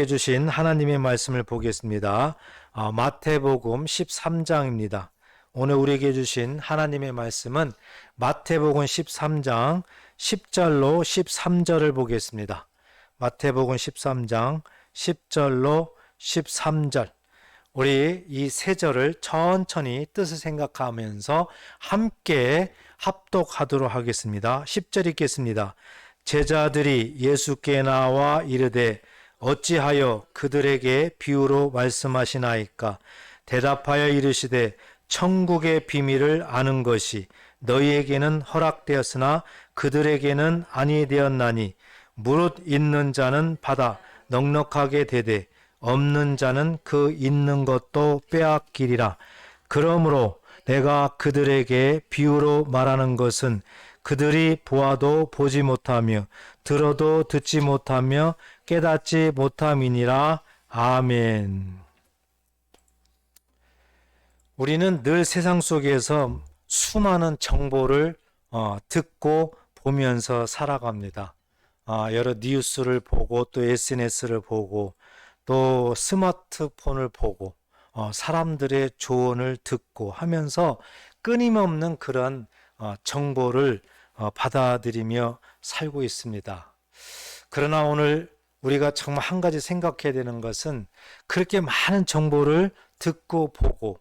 우리에게 주신 하나님의 말씀을 보겠습니다. 마태복음 13장입니다. 오늘 우리에게 주신 하나님의 말씀은 마태복음 13장 10절로 13절을 보겠습니다. 마태복음 13장 10절로 13절. 우리 이 세 절을 천천히 뜻을 생각하면서 함께 합독하도록 하겠습니다. 10절 읽겠습니다. 제자들이 예수께 나와 이르되 어찌하여 그들에게 비유로 말씀하시나이까? 대답하여 이르시되 천국의 비밀을 아는 것이 너희에게는 허락되었으나 그들에게는 아니 되었나니 무릇 있는 자는 받아 넉넉하게 되되 없는 자는 그 있는 것도 빼앗기리라. 그러므로 내가 그들에게 비유로 말하는 것은 그들이 보아도 보지 못하며 들어도 듣지 못하며 깨닫지 못함이니라. 아멘. 우리는 늘 세상 속에서 수많은 정보를 듣고 보면서 살아갑니다. 여러 뉴스를 보고 또 SNS를 보고 또 스마트폰을 보고 사람들의 조언을 듣고 하면서 끊임없는 그런 정보를 받아들이며 살고 있습니다. 그러나 오늘 우리가 정말 한 가지 생각해야 되는 것은 그렇게 많은 정보를 듣고 보고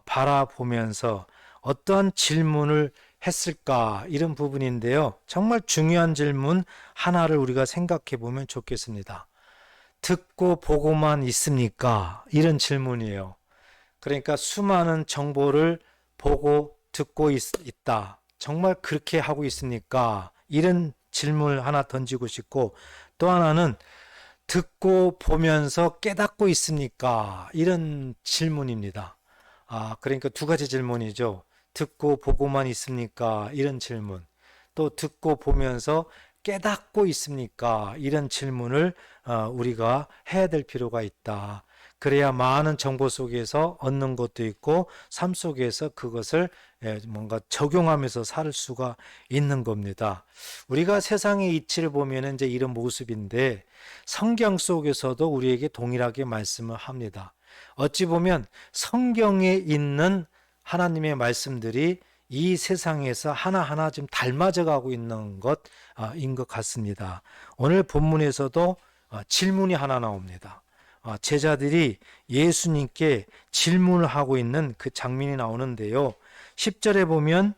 바라보면서 어떠한 질문을 했을까, 이런 부분인데요. 정말 중요한 질문 하나를 우리가 생각해 보면 좋겠습니다. 듣고 보고만 있습니까? 이런 질문이에요. 그러니까 수많은 정보를 보고 듣고 있다. 정말 그렇게 하고 있습니까? 이런 질문을 하나 던지고 싶고, 또 하나는 듣고 보면서 깨닫고 있습니까? 이런 질문입니다. 그러니까 두 가지 질문이죠. 듣고 보고만 있습니까? 이런 질문. 또 듣고 보면서 깨닫고 있습니까? 이런 질문을 우리가 해야 될 필요가 있다. 그래야 많은 정보 속에서 얻는 것도 있고 삶 속에서 그것을 뭔가 적용하면서 살 수가 있는 겁니다. 우리가 세상의 이치를 보면 이제 이런 모습인데 성경 속에서도 우리에게 동일하게 말씀을 합니다. 어찌 보면 성경에 있는 하나님의 말씀들이 이 세상에서 하나하나 좀 닮아져 가고 있는 것인 것 같습니다. 오늘 본문에서도 질문이 하나 나옵니다. 제자들이 예수님께 질문을 하고 있는 그 장면이 나오는데요. 10절에 보면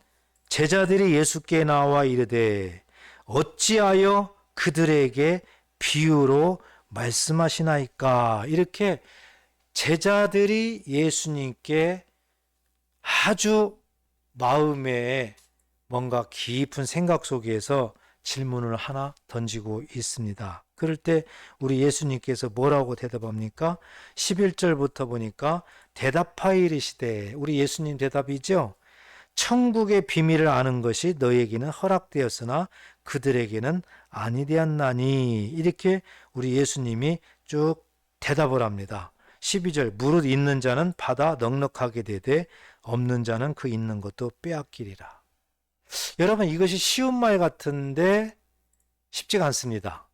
제자들이 예수께 나와 이르되 어찌하여 그들에게 비유로 말씀하시나이까? 이렇게 제자들이 예수님께 아주 마음에 뭔가 깊은 생각 속에서 질문을 하나 던지고 있습니다. 그럴 때 우리 예수님께서 뭐라고 대답합니까? 11절부터 보니까 대답하여 이르시되, 우리 예수님 대답이죠. 천국의 비밀을 아는 것이 너에게는 허락되었으나 그들에게는 아니 되었나니. 이렇게 우리 예수님이 쭉 대답을 합니다. 12절 무릇 있는 자는 받아 넉넉하게 되되 없는 자는 그 있는 것도 빼앗기리라. 여러분, 이것이 쉬운 말 같은데 쉽지가 않습니다.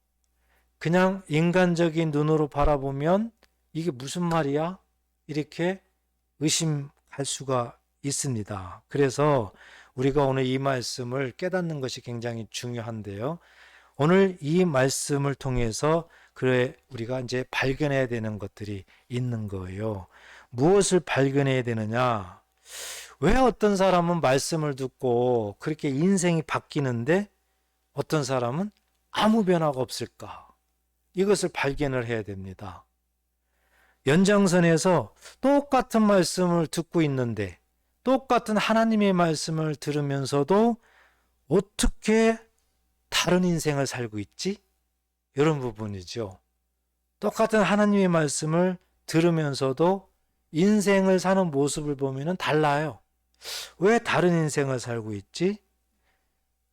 그냥 인간적인 눈으로 바라보면 이게 무슨 말이야? 이렇게 의심할 수가 있습니다. 그래서 우리가 오늘 이 말씀을 깨닫는 것이 굉장히 중요한데요. 오늘 이 말씀을 통해서 우리가 이제 발견해야 되는 것들이 있는 거예요. 무엇을 발견해야 되느냐? 왜 어떤 사람은 말씀을 듣고 그렇게 인생이 바뀌는데 어떤 사람은 아무 변화가 없을까? 이것을 발견을 해야 됩니다. 연장선에서 똑같은 말씀을 듣고 있는데 똑같은 하나님의 말씀을 들으면서도 어떻게 다른 인생을 살고 있지? 이런 부분이죠. 똑같은 하나님의 말씀을 들으면서도 인생을 사는 모습을 보면 달라요. 왜 다른 인생을 살고 있지?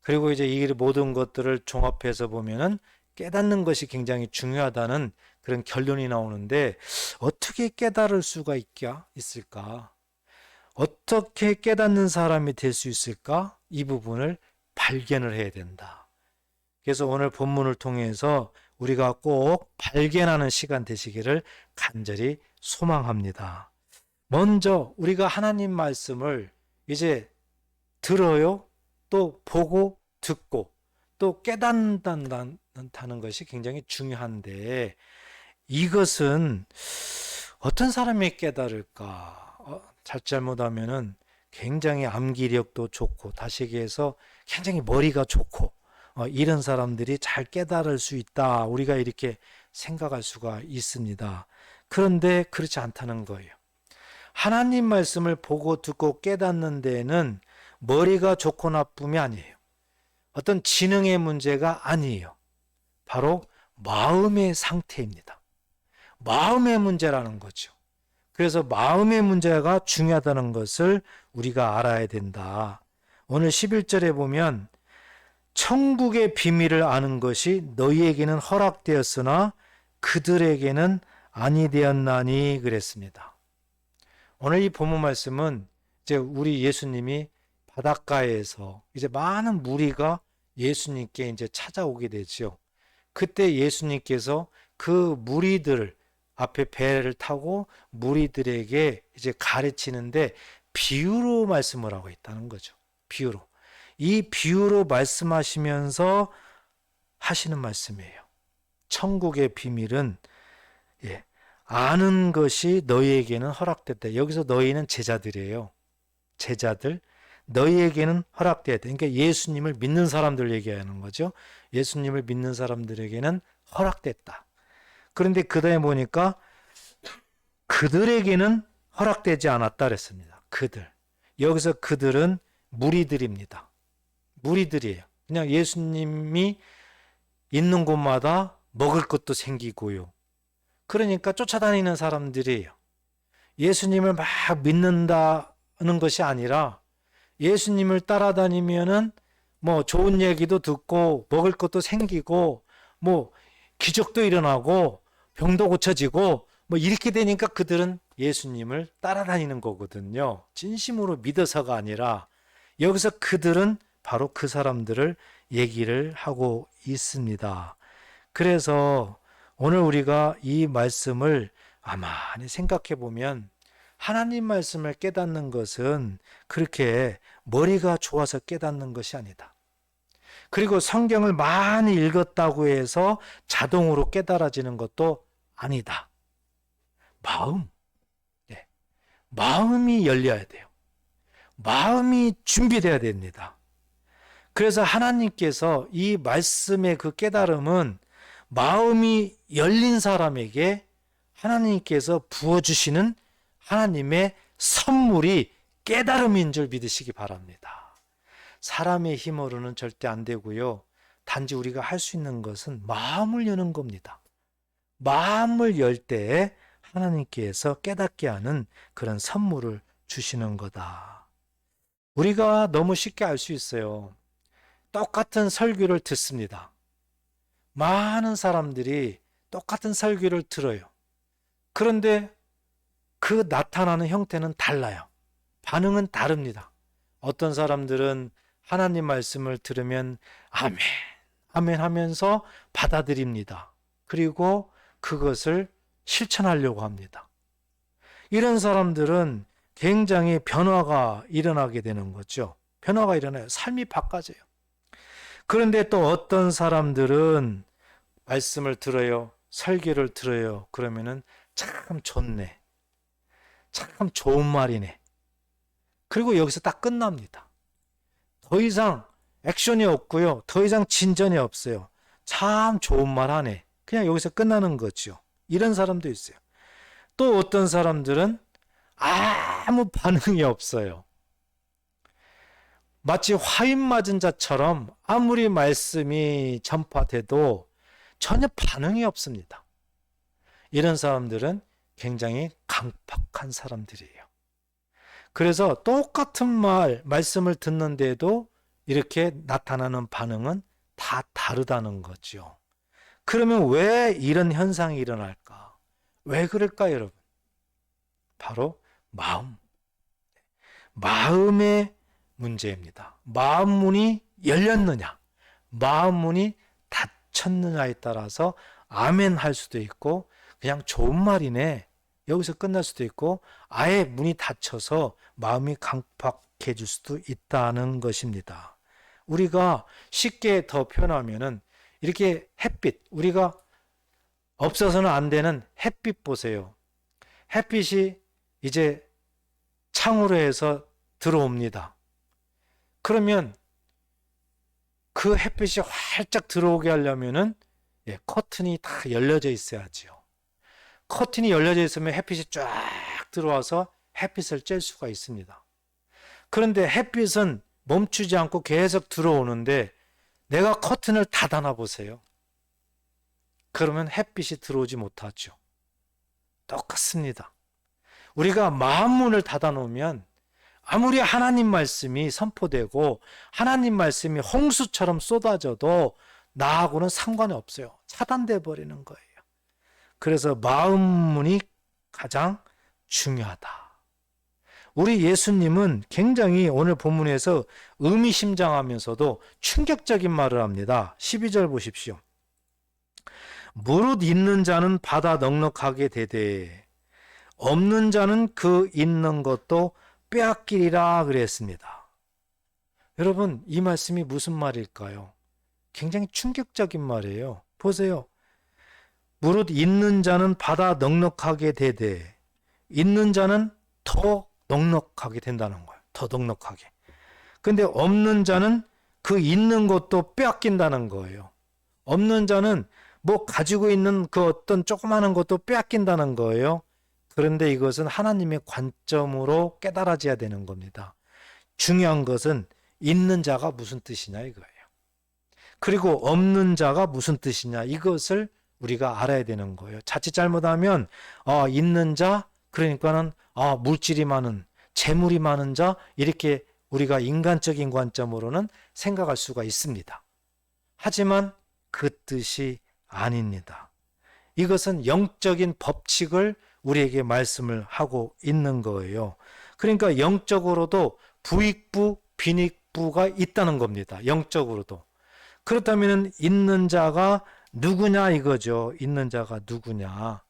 그리고 이제 이 모든 것들을 종합해서 보면은 깨닫는 것이 굉장히 중요하다는 그런 결론이 나오는데, 어떻게 깨달을 수가 있을까? 어떻게 깨닫는 사람이 될 수 있을까? 이 부분을 발견을 해야 된다. 그래서 오늘 본문을 통해서 우리가 꼭 발견하는 시간 되시기를 간절히 소망합니다. 먼저 우리가 하나님 말씀을 이제 들어요. 또 보고 듣고 또 깨닫는다는 것이 굉장히 중요한데, 이것은 어떤 사람이 깨달을까? 잘못하면은 굉장히 암기력도 좋고, 다시 얘기해서 굉장히 머리가 좋고, 이런 사람들이 잘 깨달을 수 있다. 우리가 이렇게 생각할 수가 있습니다. 그런데 그렇지 않다는 거예요. 하나님 말씀을 보고 듣고 깨닫는 데에는 머리가 좋고 나쁨이 아니에요. 어떤 지능의 문제가 아니에요. 바로 마음의 상태입니다. 마음의 문제라는 거죠. 그래서 마음의 문제가 중요하다는 것을 우리가 알아야 된다. 오늘 11절에 보면 천국의 비밀을 아는 것이 너희에게는 허락되었으나 그들에게는 아니 되었나니 그랬습니다. 오늘 이 본문 말씀은 이제 우리 예수님이 바닷가에서 이제 많은 무리가 예수님께 이제 찾아오게 되죠. 그때 예수님께서 그 무리들 앞에 배를 타고 무리들에게 이제 가르치는데 비유로 말씀을 하고 있다는 거죠. 비유로. 이 비유로 말씀하시면서 하시는 말씀이에요. 천국의 비밀은 아는 것이 너희에게는 허락됐다. 여기서 너희는 제자들이에요. 제자들. 너희에게는 허락되었다. 그러니까 예수님을 믿는 사람들 얘기하는 거죠. 예수님을 믿는 사람들에게는 허락됐다. 그런데 그 다음에 보니까 그들에게는 허락되지 않았다 그랬습니다. 그들. 여기서 그들은 무리들입니다. 무리들이에요. 그냥 예수님이 있는 곳마다 먹을 것도 생기고요. 그러니까 쫓아다니는 사람들이에요. 예수님을 막 믿는다는 것이 아니라 예수님을 따라다니면은 뭐 좋은 얘기도 듣고 먹을 것도 생기고 뭐 기적도 일어나고 병도 고쳐지고 뭐 이렇게 되니까 그들은 예수님을 따라다니는 거거든요. 진심으로 믿어서가 아니라 여기서 그들은 바로 그 사람들을 얘기를 하고 있습니다. 그래서 오늘 우리가 이 말씀을 가만히 생각해 보면 하나님 말씀을 깨닫는 것은 그렇게 머리가 좋아서 깨닫는 것이 아니다. 그리고 성경을 많이 읽었다고 해서 자동으로 깨달아지는 것도 아니다. 마음이 열려야 돼요. 마음이 준비돼야 됩니다. 그래서 하나님께서 이 말씀의 그 깨달음은 마음이 열린 사람에게 하나님께서 부어주시는 하나님의 선물이 깨달음인 줄 믿으시기 바랍니다. 사람의 힘으로는 절대 안 되고요. 단지 우리가 할 수 있는 것은 마음을 여는 겁니다. 마음을 열 때 하나님께서 깨닫게 하는 그런 선물을 주시는 거다. 우리가 너무 쉽게 알 수 있어요. 똑같은 설교를 듣습니다. 많은 사람들이 똑같은 설교를 들어요. 그런데 그 나타나는 형태는 달라요. 반응은 다릅니다. 어떤 사람들은 하나님 말씀을 들으면 아멘, 아멘 하면서 받아들입니다. 그리고 그것을 실천하려고 합니다. 이런 사람들은 굉장히 변화가 일어나게 되는 거죠. 변화가 일어나요. 삶이 바꿔져요. 그런데 또 어떤 사람들은 말씀을 들어요. 설교를 들어요. 그러면은 참 좋네. 참 좋은 말이네. 그리고 여기서 딱 끝납니다. 더 이상 액션이 없고요. 더 이상 진전이 없어요. 참 좋은 말 하네. 그냥 여기서 끝나는 거죠. 이런 사람도 있어요. 또 어떤 사람들은 아무 반응이 없어요. 마치 화인 맞은 자처럼 아무리 말씀이 전파돼도 전혀 반응이 없습니다. 이런 사람들은 굉장히 강팍한 사람들이에요. 그래서 똑같은 말씀을 듣는데도 이렇게 나타나는 반응은 다 다르다는 거죠. 그러면 왜 이런 현상이 일어날까? 왜 그럴까, 여러분? 바로 마음의 문제입니다. 마음 문이 열렸느냐? 마음 문이 닫혀 쳤느냐에 따라서 아멘 할 수도 있고 그냥 좋은 말이네 여기서 끝날 수도 있고 아예 문이 닫혀서 마음이 강팍해질 수도 있다는 것입니다. 우리가 쉽게 더 표현하면은 이렇게 햇빛, 우리가 없어서는 안 되는 햇빛 보세요. 햇빛이 이제 창으로 해서 들어옵니다. 그러면 그 햇빛이 활짝 들어오게 하려면은 커튼이 다 열려져 있어야지요. 커튼이 열려져 있으면 햇빛이 쫙 들어와서 햇빛을 쬐을 수가 있습니다. 그런데 햇빛은 멈추지 않고 계속 들어오는데 내가 커튼을 닫아놔 보세요. 그러면 햇빛이 들어오지 못하죠. 똑같습니다. 우리가 마음문을 닫아놓으면 아무리 하나님 말씀이 선포되고 하나님 말씀이 홍수처럼 쏟아져도 나하고는 상관이 없어요. 차단돼 버리는 거예요. 그래서 마음문이 가장 중요하다. 우리 예수님은 굉장히 오늘 본문에서 의미심장하면서도 충격적인 말을 합니다. 12절 보십시오. 무릇 있는 자는 받아 넉넉하게 되되 없는 자는 그 있는 것도 빼앗기리라 그랬습니다. 여러분, 이 말씀이 무슨 말일까요? 굉장히 충격적인 말이에요. 보세요. 무릇 있는 자는 받아 넉넉하게 되되 있는 자는 더 넉넉하게 된다는 거예요. 더 넉넉하게. 근데 없는 자는 그 있는 것도 빼앗긴다는 거예요. 없는 자는 뭐 가지고 있는 그 어떤 조그마한 것도 빼앗긴다는 거예요. 그런데 이것은 하나님의 관점으로 깨달아져야 되는 겁니다. 중요한 것은 있는 자가 무슨 뜻이냐 이거예요. 그리고 없는 자가 무슨 뜻이냐 이것을 우리가 알아야 되는 거예요. 자칫 잘못하면 있는 자 그러니까는 물질이 많은 재물이 많은 자 이렇게 우리가 인간적인 관점으로는 생각할 수가 있습니다. 하지만 그 뜻이 아닙니다. 이것은 영적인 법칙을 우리에게 말씀을 하고 있는 거예요. 그러니까 영적으로도 부익부, 빈익부가 있다는 겁니다. 영적으로도. 그렇다면 있는 자가 누구냐 이거죠. 있는 자가 누구냐.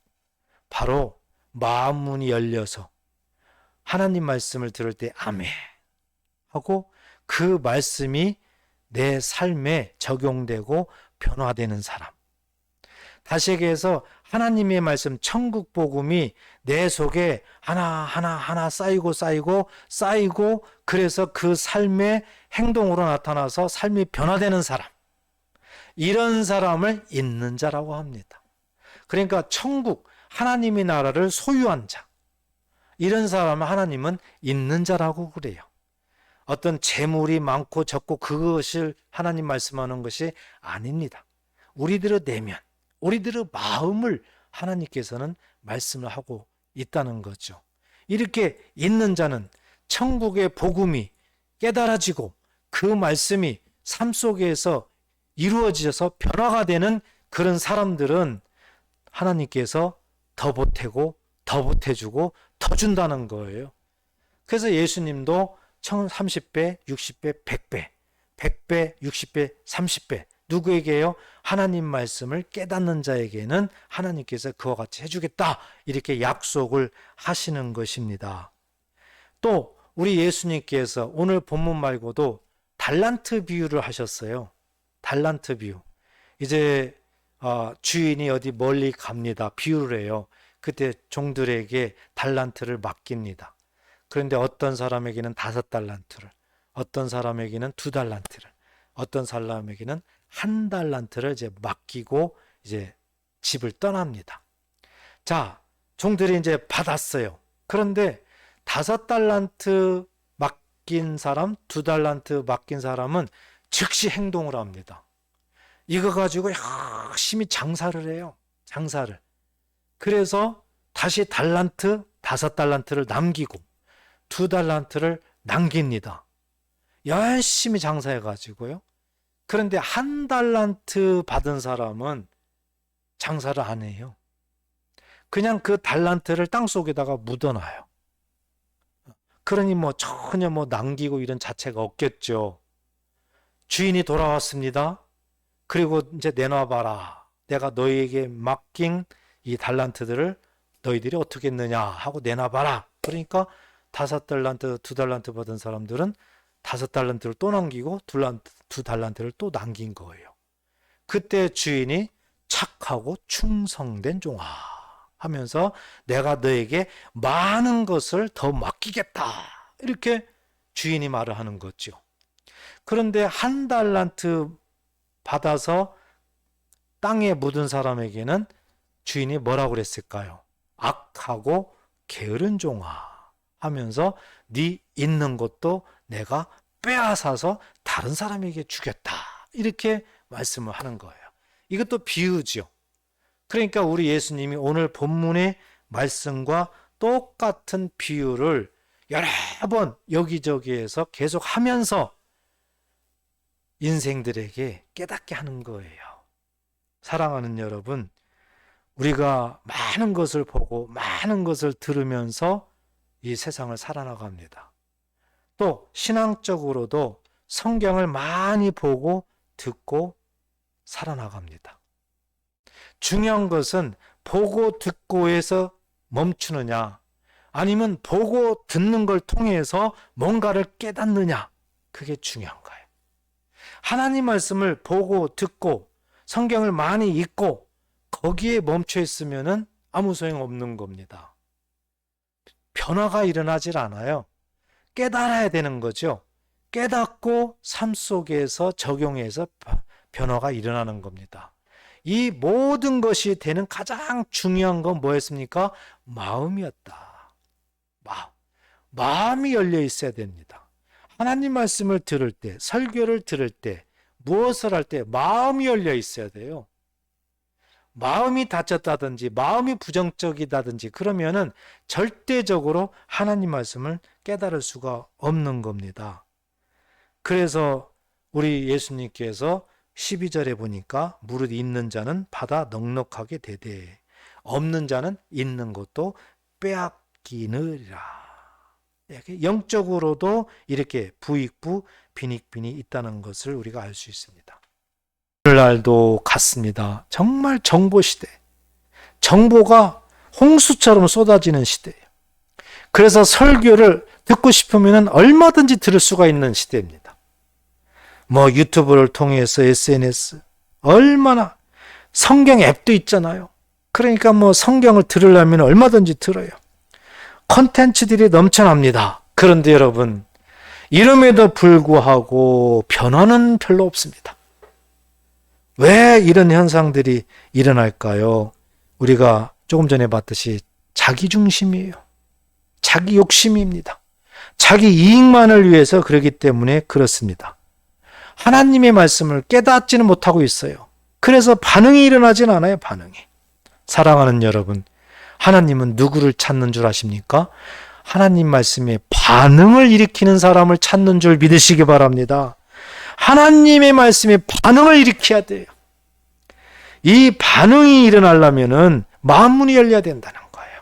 바로 마음문이 열려서 하나님 말씀을 들을 때 아멘 하고 그 말씀이 내 삶에 적용되고 변화되는 사람. 다시 얘기해서 하나님의 말씀 천국 복음이 내 속에 하나 쌓이고 그래서 그 삶의 행동으로 나타나서 삶이 변화되는 사람. 이런 사람을 있는 자라고 합니다. 그러니까 천국 하나님의 나라를 소유한 자. 이런 사람을 하나님은 있는 자라고 그래요. 어떤 재물이 많고 적고 그것을 하나님 말씀하는 것이 아닙니다. 우리들의 내면, 우리들의 마음을 하나님께서는 말씀을 하고 있다는 거죠. 이렇게 있는 자는 천국의 복음이 깨달아지고 그 말씀이 삶 속에서 이루어져서 변화가 되는 그런 사람들은 하나님께서 더 보태고 더 보태주고 더 준다는 거예요. 그래서 예수님도 30배, 60배, 100배, 100배, 60배, 30배 누구에게요? 하나님 말씀을 깨닫는 자에게는 하나님께서 그와 같이 해주겠다 이렇게 약속을 하시는 것입니다. 또 우리 예수님께서 오늘 본문 말고도 달란트 비유를 하셨어요. 달란트 비유. 이제 주인이 어디 멀리 갑니다. 비유를 해요. 그때 종들에게 달란트를 맡깁니다. 그런데 어떤 사람에게는 5달란트를, 어떤 사람에게는 2달란트를, 어떤 사람에게는 1달란트를 이제 맡기고 이제 집을 떠납니다. 자, 종들이 이제 받았어요. 그런데 5달란트 맡긴 사람, 2달란트 맡긴 사람은 즉시 행동을 합니다. 이거 가지고 열심히 장사를 해요. 장사를. 그래서 다시 5달란트를 남기고 2달란트를 남깁니다. 열심히 장사해 가지고요. 그런데 1달란트 받은 사람은 장사를 안 해요. 그냥 그 달란트를 땅속에다가 묻어놔요. 그러니 전혀 남기고 이런 자체가 없겠죠. 주인이 돌아왔습니다. 그리고 이제 내놔봐라. 내가 너희에게 맡긴 이 달란트들을 너희들이 어떻게 했느냐 하고 내놔봐라. 그러니까 5달란트, 2달란트 받은 사람들은 5달란트를 또 남기고 2달란트를 또 남긴 거예요. 그때 주인이 착하고 충성된 종아 하면서 내가 너에게 많은 것을 더 맡기겠다. 이렇게 주인이 말을 하는 거죠. 그런데 1달란트 받아서 땅에 묻은 사람에게는 주인이 뭐라고 그랬을까요? 악하고 게으른 종아 하면서 네 있는 것도 내가 빼앗아서 다른 사람에게 주겠다. 이렇게 말씀을 하는 거예요. 이것도 비유죠. 그러니까 우리 예수님이 오늘 본문의 말씀과 똑같은 비유를 여러 번 여기저기에서 계속 하면서 인생들에게 깨닫게 하는 거예요. 사랑하는 여러분, 우리가 많은 것을 보고 많은 것을 들으면서 이 세상을 살아나갑니다. 또 신앙적으로도 성경을 많이 보고 듣고 살아나갑니다. 중요한 것은 보고 듣고에서 멈추느냐 아니면 보고 듣는 걸 통해서 뭔가를 깨닫느냐, 그게 중요한 거예요. 하나님 말씀을 보고 듣고 성경을 많이 읽고 거기에 멈춰 있으면 아무 소용없는 겁니다. 변화가 일어나질 않아요. 깨달아야 되는 거죠. 깨닫고 삶 속에서 적용해서 변화가 일어나는 겁니다. 이 모든 것이 되는 가장 중요한 건 뭐였습니까? 마음이었다. 마음이 열려 있어야 됩니다. 하나님 말씀을 들을 때, 설교를 들을 때, 무엇을 할 때 마음이 열려 있어야 돼요. 마음이 닫혔다든지 마음이 부정적이다든지 그러면은 절대적으로 하나님 말씀을 깨달을 수가 없는 겁니다. 그래서 우리 예수님께서 12절에 보니까 무릇 있는 자는 받아 넉넉하게 되되 없는 자는 있는 것도 빼앗기느니라. 영적으로도 이렇게 부익부 빈익빈이 있다는 것을 우리가 알 수 있습니다. 오늘날도 같습니다. 정말 정보 시대, 정보가 홍수처럼 쏟아지는 시대예요. 그래서 설교를 듣고 싶으면 얼마든지 들을 수가 있는 시대입니다. 유튜브를 통해서 SNS, 얼마나 성경 앱도 있잖아요. 그러니까 성경을 들으려면 얼마든지 들어요. 콘텐츠들이 넘쳐납니다. 그런데 여러분, 이름에도 불구하고 변화는 별로 없습니다. 왜 이런 현상들이 일어날까요? 우리가 조금 전에 봤듯이 자기중심이에요. 자기 욕심입니다. 자기 이익만을 위해서 그러기 때문에 그렇습니다. 하나님의 말씀을 깨닫지는 못하고 있어요. 그래서 반응이 일어나진 않아요. 반응이. 사랑하는 여러분, 하나님은 누구를 찾는 줄 아십니까? 하나님 말씀에 반응을 일으키는 사람을 찾는 줄 믿으시기 바랍니다. 하나님의 말씀에 반응을 일으켜야 돼요. 이 반응이 일어나려면은 마음문이 열려야 된다는 거예요.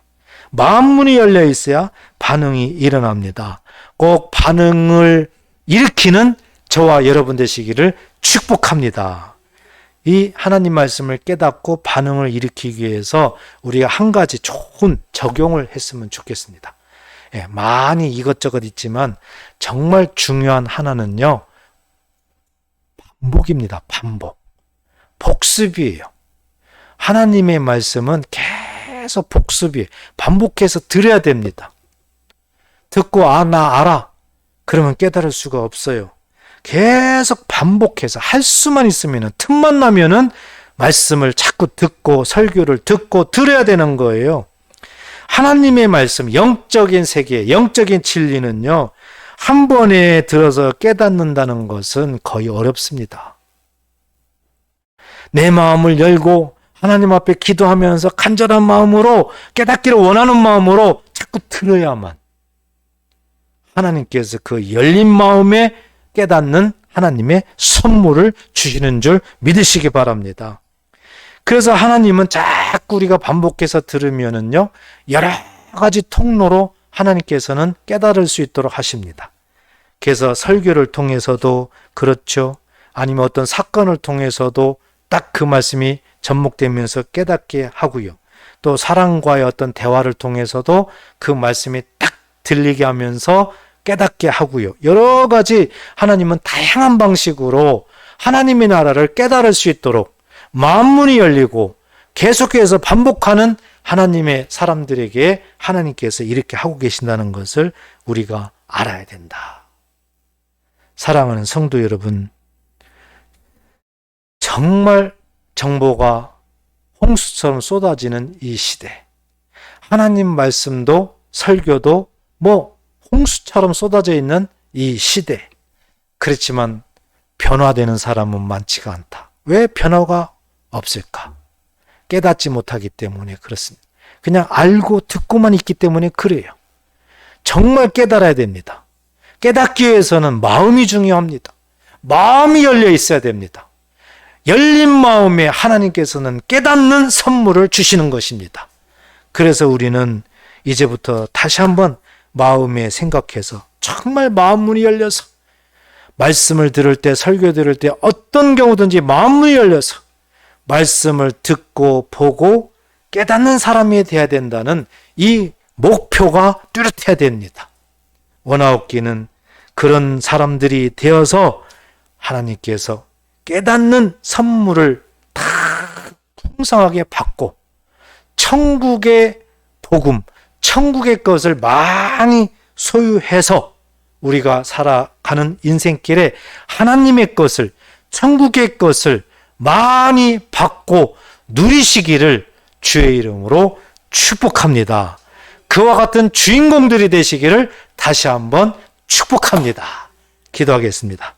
마음문이 열려 있어야 반응이 일어납니다. 꼭 반응을 일으키는 저와 여러분 되시기를 축복합니다. 이 하나님 말씀을 깨닫고 반응을 일으키기 위해서 우리가 한 가지 좋은 적용을 했으면 좋겠습니다. 많이 이것저것 있지만 정말 중요한 하나는요, 반복입니다. 반복. 복습이에요. 하나님의 말씀은 계속 복습이에요. 반복해서 들어야 됩니다. 듣고 나 알아. 그러면 깨달을 수가 없어요. 계속 반복해서 할 수만 있으면, 틈만 나면은 말씀을 자꾸 듣고 설교를 듣고 들어야 되는 거예요. 하나님의 말씀, 영적인 세계, 영적인 진리는요, 한 번에 들어서 깨닫는다는 것은 거의 어렵습니다. 내 마음을 열고 하나님 앞에 기도하면서 간절한 마음으로 깨닫기를 원하는 마음으로 자꾸 들어야만 하나님께서 그 열린 마음에 깨닫는 하나님의 선물을 주시는 줄 믿으시기 바랍니다. 그래서 하나님은 자꾸 우리가 반복해서 들으면은요, 여러 가지 통로로 하나님께서는 깨달을 수 있도록 하십니다. 그래서 설교를 통해서도 그렇죠. 아니면 어떤 사건을 통해서도 딱 그 말씀이 접목되면서 깨닫게 하고요. 또 사랑과의 어떤 대화를 통해서도 그 말씀이 딱 들리게 하면서 깨닫게 하고요. 여러 가지 하나님은 다양한 방식으로 하나님의 나라를 깨달을 수 있도록 마음문이 열리고 계속해서 반복하는 하나님의 사람들에게 하나님께서 이렇게 하고 계신다는 것을 우리가 알아야 된다. 사랑하는 성도 여러분, 정말 정보가 홍수처럼 쏟아지는 이 시대, 하나님 말씀도 설교도 홍수처럼 쏟아져 있는 이 시대, 그렇지만 변화되는 사람은 많지가 않다. 왜 변화가 없을까? 깨닫지 못하기 때문에 그렇습니다. 그냥 알고 듣고만 있기 때문에 그래요. 정말 깨달아야 됩니다. 깨닫기 위해서는 마음이 중요합니다. 마음이 열려 있어야 됩니다. 열린 마음에 하나님께서는 깨닫는 선물을 주시는 것입니다. 그래서 우리는 이제부터 다시 한번 마음에 생각해서 정말 마음문이 열려서 말씀을 들을 때, 설교 들을 때 어떤 경우든지 마음문이 열려서 말씀을 듣고 보고 깨닫는 사람이 되어야 된다는 이 목표가 뚜렷해야 됩니다. 원하옵기는 그런 사람들이 되어서 하나님께서 깨닫는 선물을 다 풍성하게 받고 천국의 복음, 천국의 것을 많이 소유해서 우리가 살아가는 인생길에 하나님의 것을, 천국의 것을 많이 받고 누리시기를 주의 이름으로 축복합니다. 그와 같은 주인공들이 되시기를 다시 한번 축복합니다. 기도하겠습니다.